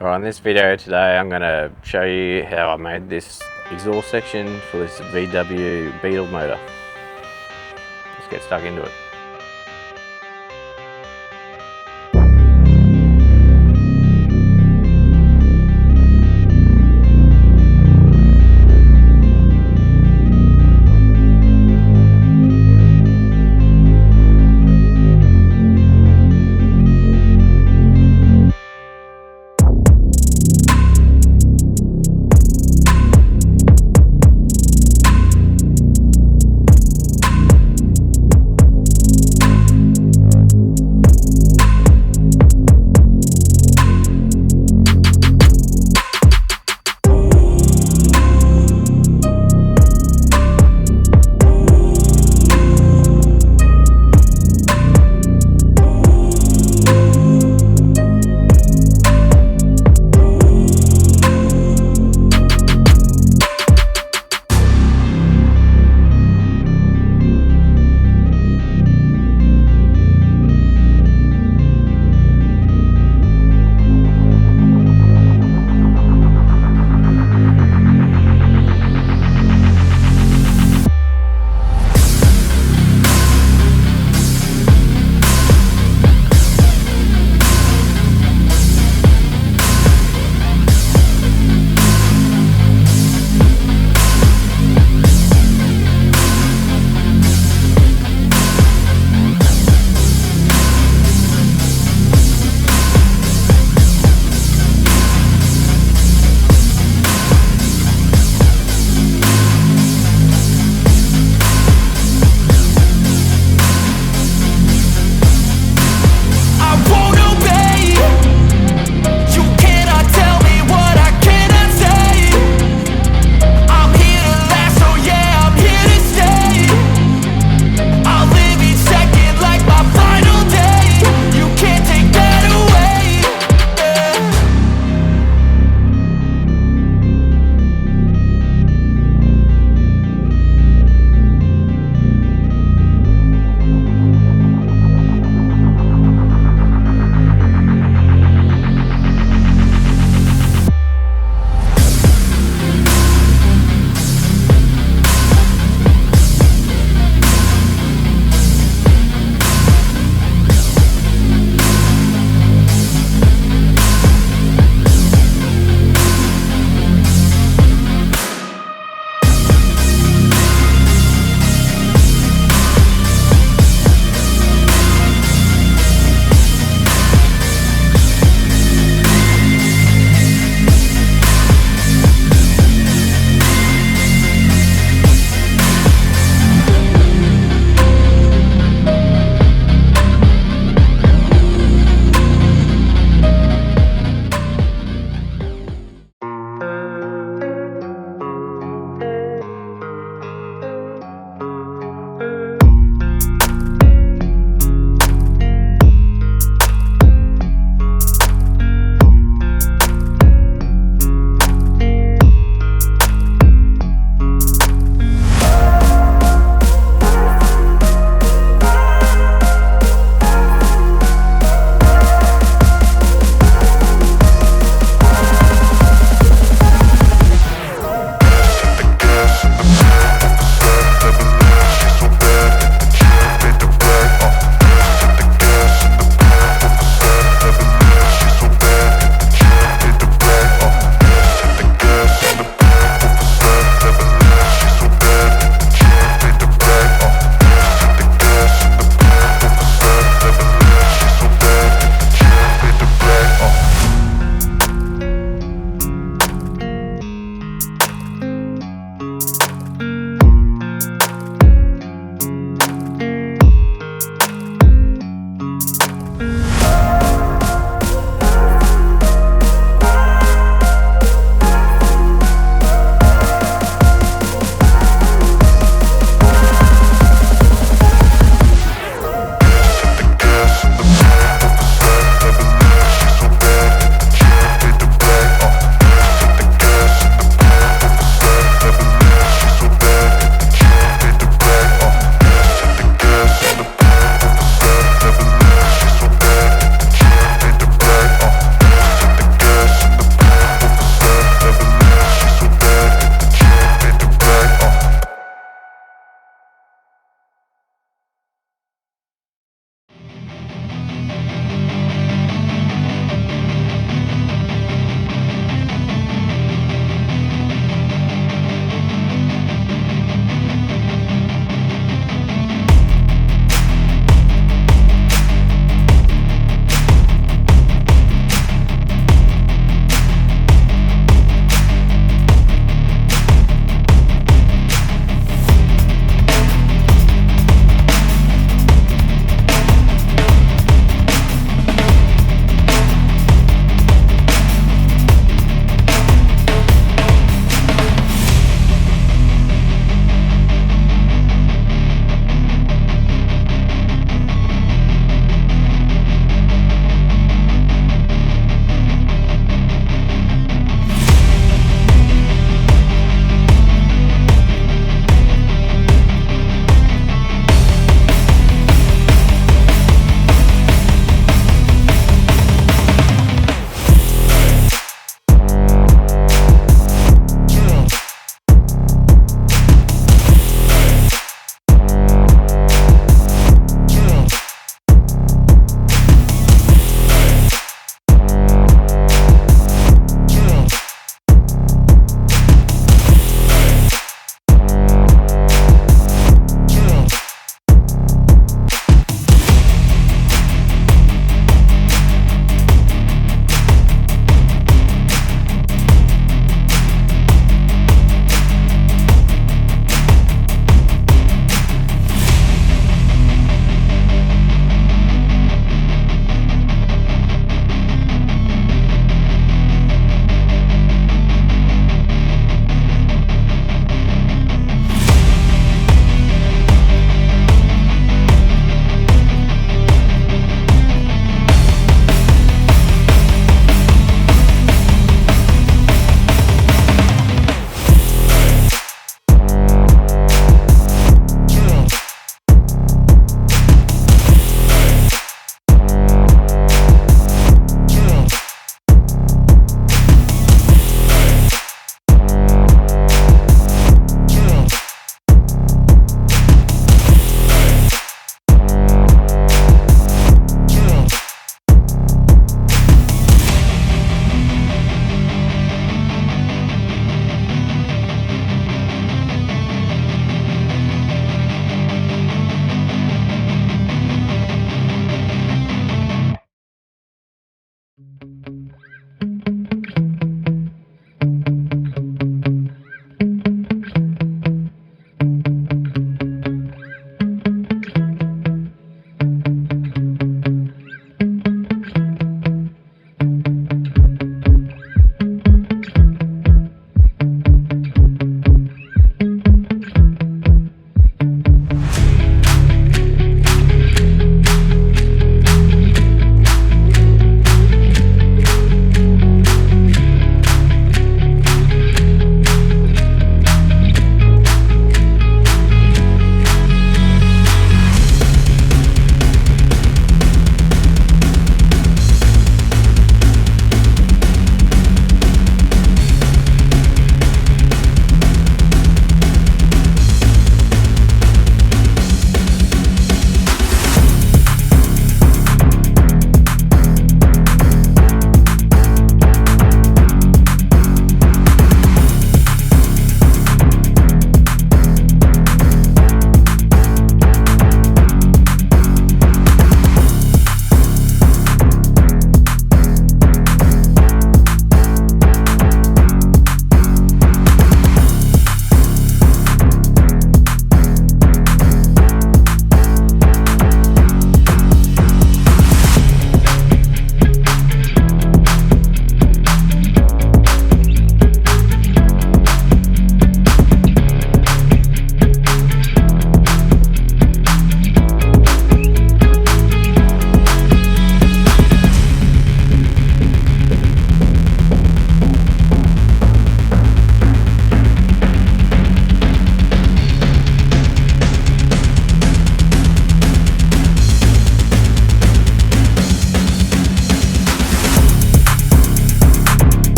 Alright, in this video today I'm going to show you how I made this exhaust section for this VW Beetle motor. Let's get stuck into it.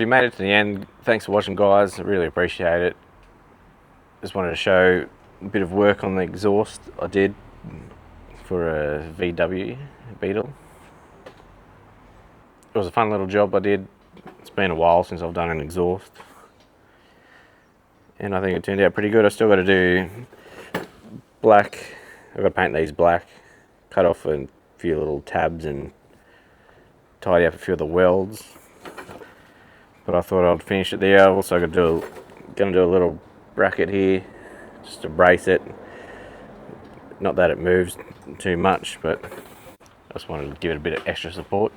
if you made it to the end, thanks for watching, guys. I really appreciate it. Just wanted to show a bit of work on the exhaust I did for a VW Beetle. It was a fun little job I did. It's been a while since I've done an exhaust, and I think it turned out pretty good. I still got to do black. I've got to paint these black, cut off a few little tabs and tidy up a few of the welds. But I thought I'd finish it there. I've also going to do a little bracket here just to brace it. Not that it moves too much, but I just wanted to give it a bit of extra support.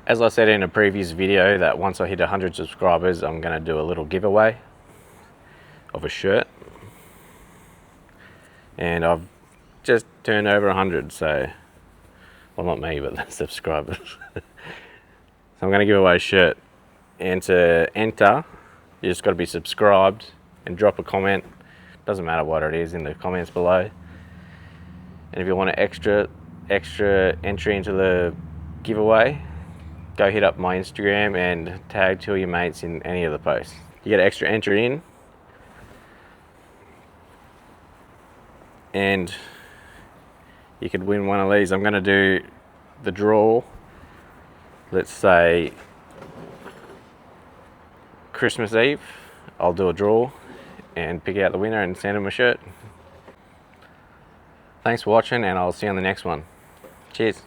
As I said in a previous video, that once I hit 100 subscribers, I'm going to do a little giveaway of a shirt. And I've just turned over 100, so, well, not me, but the subscribers. So I'm going to give away a shirt. And to enter, you just got to be subscribed and drop a comment. Doesn't matter what it is in the comments below. And if you want an extra entry into the giveaway, go hit up my Instagram and tag 2 of your mates in any of the posts. You get an extra entry in, and you could win one of these. I'm going to do the draw, let's say Christmas Eve. I'll do a draw and pick out the winner and send them a shirt. Thanks for watching, and I'll see you on the next one. Cheers.